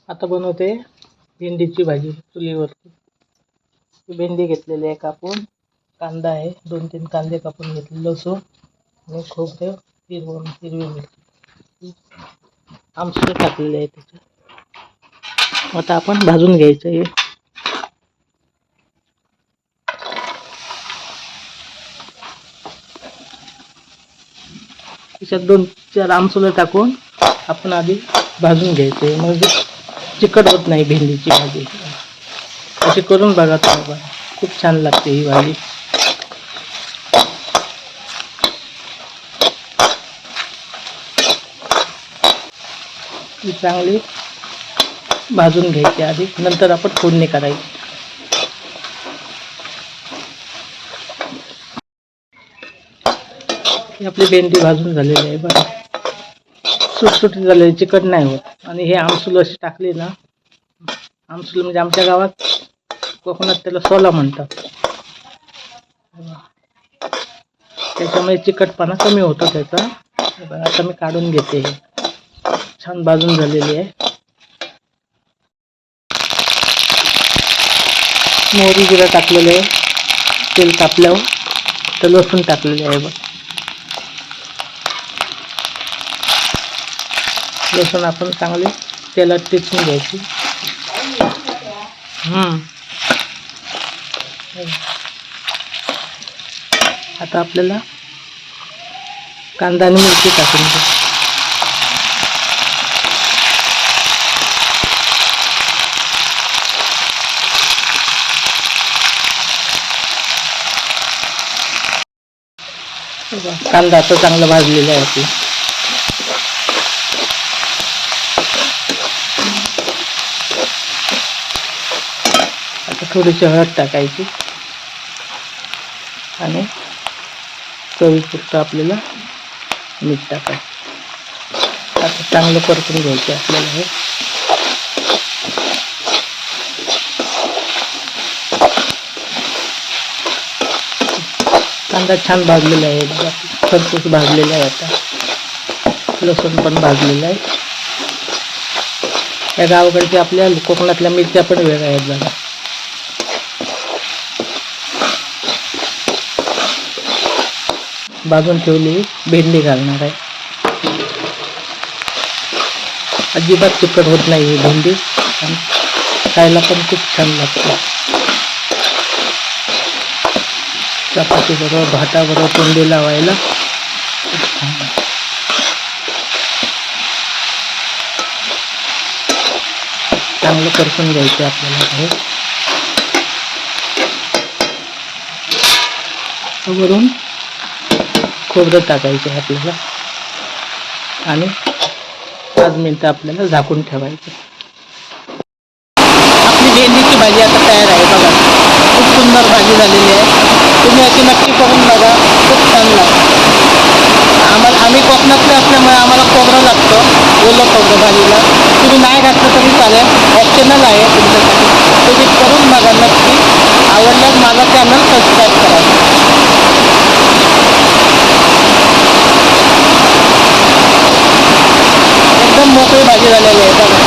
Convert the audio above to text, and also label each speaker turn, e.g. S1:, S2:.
S1: आता बनवते भेंडीची भाजी चुलीवरती. भेंडी घेतलेली आहे कापून, कांदा आहे 2-3 कांदे कापून घेतले, लसूण आणि खोबरं, हिरवी मिरची, आमसूल टाकलेले आहे त्याच्यात. आता आपण भाजून घ्यायचं आहे. त्याच्यात 2-4 आमसूल टाकून आपण आधी भाजून घ्यायचं आहे, मग चिकट होत नाही भेंडीची भाजी. अशी करून बघा तुम्ही, खूप छान लागते ही भाजी. ही चांगली भाजून घ्यायची आधी, नंतर आपण फोडणी करायची. आपली भेंडी भाजून झालेली आहे बघा, सुटसुटीत झालेली, चिकट नाही होत. आणि हे आमसूल अशी टाकली ना, आमसूल म्हणजे आमच्या गावात कोकणात त्याला सोला म्हणतात, त्याच्यामुळे चिकटपणा कमी होतो त्याचा. आता मी काढून घेते. हे छान भाजून झालेली आहे. मोहरी जिरं टाकलेलं आहे, तेल तापल्यावर तर लसूण टाकलेले आहे बघ. लसूण आपण चांगले तेलात टिचून घ्यायची. आता आपल्याला कांदा आणि मिरची टाकून घ्या. कांदा आता चांगला भाजलेला आहे आपला. आता थोडीशी हळद टाकायची आणि चवीपुरतं आपल्याला मीठ टाकायचं. आता चांगलं परतून घ्यायचं आपल्याला हे. कांदा छान भाजलेला आहे बघा, खरपूस भाजलेला आहे. आता लसूण पण भाजलेला आहे. या गावाकडच्या आपल्या कोकणातल्या मिरच्या पण वेगळ्या आहेत बघा. भाजून ठेवली भेंडी घालणार आहे. अजिबात चिकट होत नाही ही भेंडी आणि खायला पण खूप छान लागते. चपाती बरोबर, भाताबरोबर तोंडी लावायला खूप छान. चांगलं परतून घ्यायचं आपल्याला हे. वरून खोबरं टाकायचं आहे आपल्याला आणि 5 मिनिटं आपल्याला झाकून ठेवायचं. आपली भेंडीची भाजी आता तयार आहे बघा. खूप सुंदर भाजी झालेली आहे. तुम्ही अशी नक्की करून बघा, खूप छान लागतं. आम्ही कोकणातले असल्यामुळे आम्हाला खोबरं लागतं, ओलं खोबरं भाजीला. तुम्ही नाही घातलं तरी चालेल, ऑप्शनल आहे तुमच्यासाठी. तुम्ही करून बघा नक्की. आवडल्यास माझा चॅनल सबस्क्राईब करा. एकदम मोकळी भाजी झालेली आहे बघा.